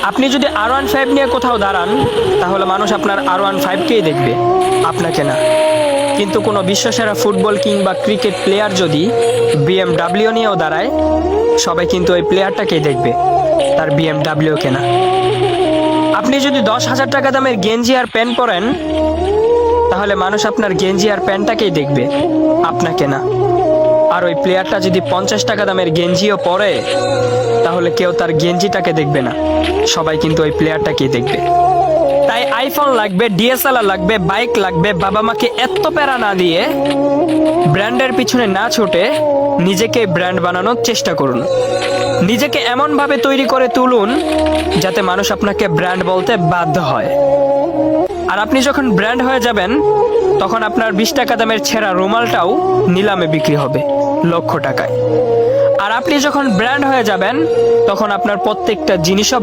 আপনি যদি R15 নিয়ে কোথাও দাঁড়ান, তাহলে মানুষ আপনার R15কেই দেখবে, আপনাকে না। কিন্তু কোনো বিশ্বসেরা ফুটবল কিংবা ক্রিকেট প্লেয়ার যদি BMW নিয়েও দাঁড়ায়, সবাই কিন্তু ওই প্লেয়ারটাকেই দেখবে, তার BMW-কে না। আপনি যদি 10,000 টাকা দামের গেঞ্জি আর প্যান্ট পরেন, তাহলে মানুষ আপনার গেঞ্জি আর প্যান্টটাকেই দেখবে, আপনাকে না। আর ওই প্লেয়ারটা যদি 50 টাকা দামের গেঞ্জিও পরে, তাহলে কেউ তার গেঞ্জিটাকে দেখবে না, সবাই কিন্তু ওই প্লেয়ারটাকেই দেখবে। তাই আইফোন লাগবে, DSLR লাগবে, বাইক লাগবে, বাবা মাকে এত প্যারা না দিয়ে, ব্র্যান্ডের পিছনে না ছুটে নিজেকে ব্র্যান্ড বানানোর চেষ্টা করুন। নিজেকে এমনভাবে তৈরি করে তুলুন যাতে মানুষ আপনাকে ব্র্যান্ড বলতে বাধ্য হয়। আর আপনি যখন ব্র্যান্ড হয়ে যাবেন, তখন আপনার 20 টাকা দামের ছেঁড়া রুমালটাও নিলামে বিক্রি হবে লক্ষ টাকায়। আর আপনি যখন ব্র্যান্ড হয়ে যাবেন, তখন আপনার প্রত্যেকটা জিনিসও